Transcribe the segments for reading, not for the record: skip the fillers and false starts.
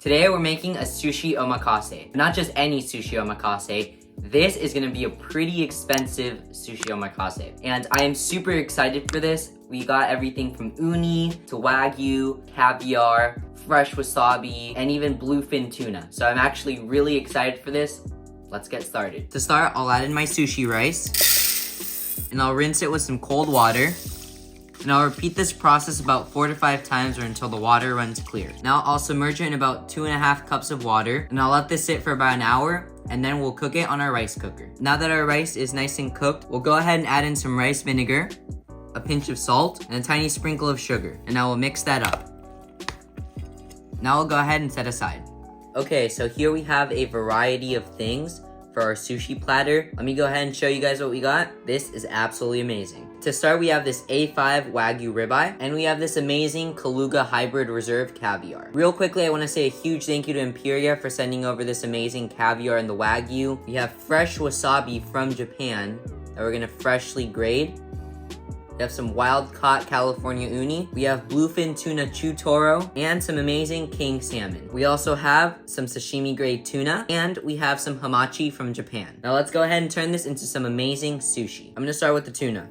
Today we're making a sushi omakase. Not just any sushi omakase. This is gonna be a pretty expensive sushi omakase. And I am super excited for this. We got everything from uni to wagyu, caviar, fresh wasabi, and even bluefin tuna. So I'm actually really excited for this. Let's get started. To start, I'll add in my sushi rice and I'll rinse it with some cold water. And I'll repeat this process about 4 to 5 times or until the water runs clear. Now I'll submerge it in about 2.5 cups of water and I'll let this sit for about an hour and then we'll cook it on our rice cooker. Now that our rice is nice and cooked, we'll go ahead and add in some rice vinegar, a pinch of salt, and a tiny sprinkle of sugar. And now we'll mix that up. Now we'll go ahead and set aside. Okay, so here we have a variety of things for our sushi platter. Let me go ahead and show you guys what we got. This is absolutely amazing. To start, we have this A5 Wagyu ribeye, and we have this amazing Kaluga Hybrid Reserve caviar. Real quickly, I want to say a huge thank you to Imperia for sending over this amazing caviar and the Wagyu. We have fresh wasabi from Japan that we're gonna freshly grade. We have some wild-caught California uni. We have bluefin tuna chutoro and some amazing king salmon. We also have some sashimi-grade tuna, and we have some hamachi from Japan. Now let's go ahead and turn this into some amazing sushi. I'm gonna start with the tuna.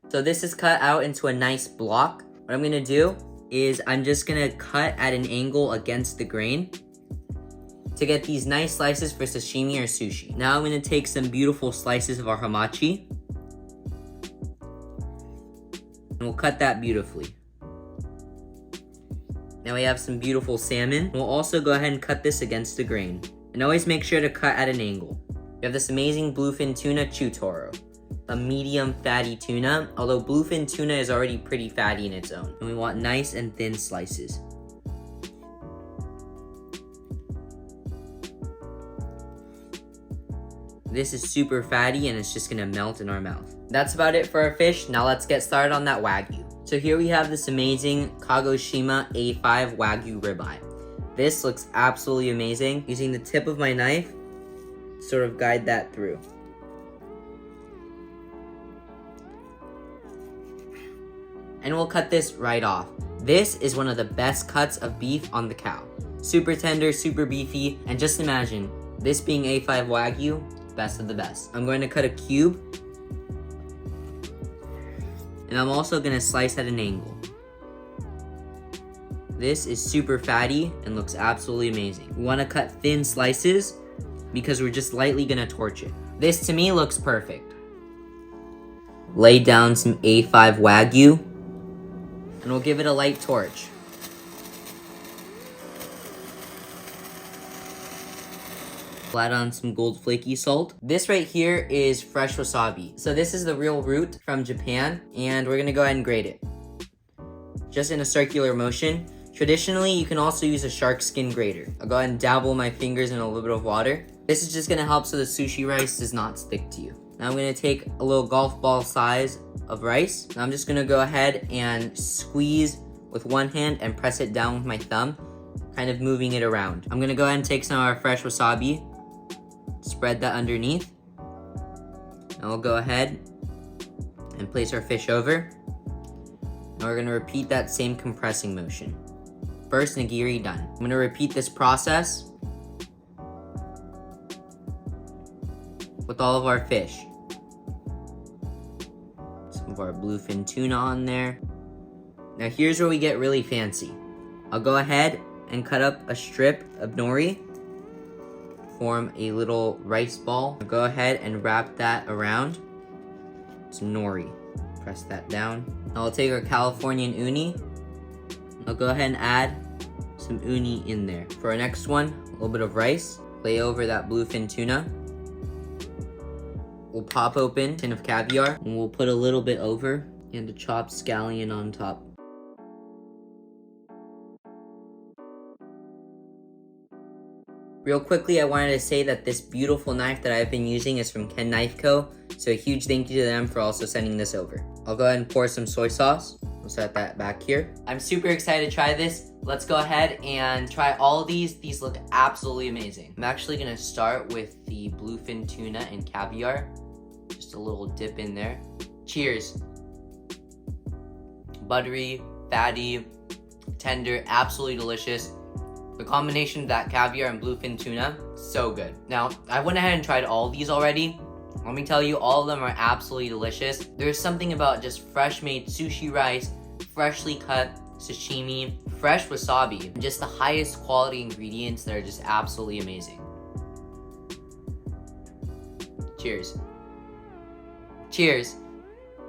So this is cut out into a nice block. What I'm gonna do is I'm just gonna cut at an angle against the grain to get these nice slices for sashimi or sushi. Now I'm gonna take some beautiful slices of our hamachi and we'll cut that beautifully. Now we have some beautiful salmon. We'll also go ahead and cut this against the grain. And always make sure to cut at an angle. We have this amazing bluefin tuna chutoro, a medium fatty tuna, although bluefin tuna is already pretty fatty in its own. And we want nice and thin slices. This is super fatty and it's just gonna melt in our mouth. That's about it for our fish. Now let's get started on that Wagyu. So here we have this amazing Kagoshima A5 Wagyu ribeye. This looks absolutely amazing. Using the tip of my knife, sort of guide that through. And we'll cut this right off. This is one of the best cuts of beef on the cow. Super tender, super beefy, and just imagine, this being A5 Wagyu, best of the best. I'm going to cut a cube, and I'm also gonna slice at an angle. This is super fatty and looks absolutely amazing. We wanna cut thin slices because we're just lightly gonna torch it. This to me looks perfect. Lay down some A5 Wagyu, and we'll give it a light torch. Add on some gold flaky salt. This right here is fresh wasabi. So this is the real root from Japan, and we're gonna go ahead and grate it. Just in a circular motion. Traditionally, you can also use a shark skin grater. I'll go ahead and dabble my fingers in a little bit of water. This is just gonna help so the sushi rice does not stick to you. Now I'm gonna take a little golf ball size of rice. Now I'm just gonna go ahead and squeeze with one hand and press it down with my thumb, kind of moving it around. I'm gonna go ahead and take some of our fresh wasabi, spread that underneath, and we'll go ahead and place our fish over. Now we're gonna repeat that same compressing motion. First nigiri done. I'm gonna repeat this process with all of our fish. Some of our bluefin tuna on there. Now here's where we get really fancy. I'll go ahead and cut up a strip of nori, form a little rice ball. I'll go ahead and wrap that around some nori. Press that down. Now I'll take our Californian uni. I'll go ahead and add some uni in there. For our next one, a little bit of rice. Lay over that bluefin tuna. We'll pop open a tin of caviar and we'll put a little bit over and a chopped scallion on top. Real quickly, I wanted to say that this beautiful knife that I've been using is from Ken Knife Co. So a huge thank you to them for also sending this over. I'll go ahead and pour some soy sauce. We'll set that back here. I'm super excited to try this. Let's go ahead and try all of these. These look absolutely amazing. I'm actually gonna start with the bluefin tuna and caviar. Just a little dip in there. Cheers. Buttery, fatty, tender, absolutely delicious. The combination of that caviar and bluefin tuna, so good. Now, I went ahead and tried all of these already. Let me tell you, all of them are absolutely delicious. There's something about just fresh made sushi rice, freshly cut sashimi, fresh wasabi, and just the highest quality ingredients that are just absolutely amazing. Cheers. Cheers.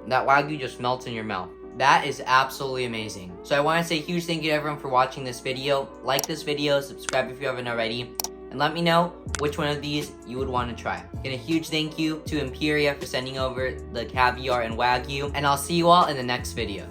That Wagyu just melts in your mouth. That is absolutely amazing. So I want to say a huge thank you to everyone for watching this video. Like this video, subscribe if you haven't already, and let me know which one of these you would want to try. And a huge thank you to Imperia for sending over the caviar and Wagyu, and I'll see you all in the next video.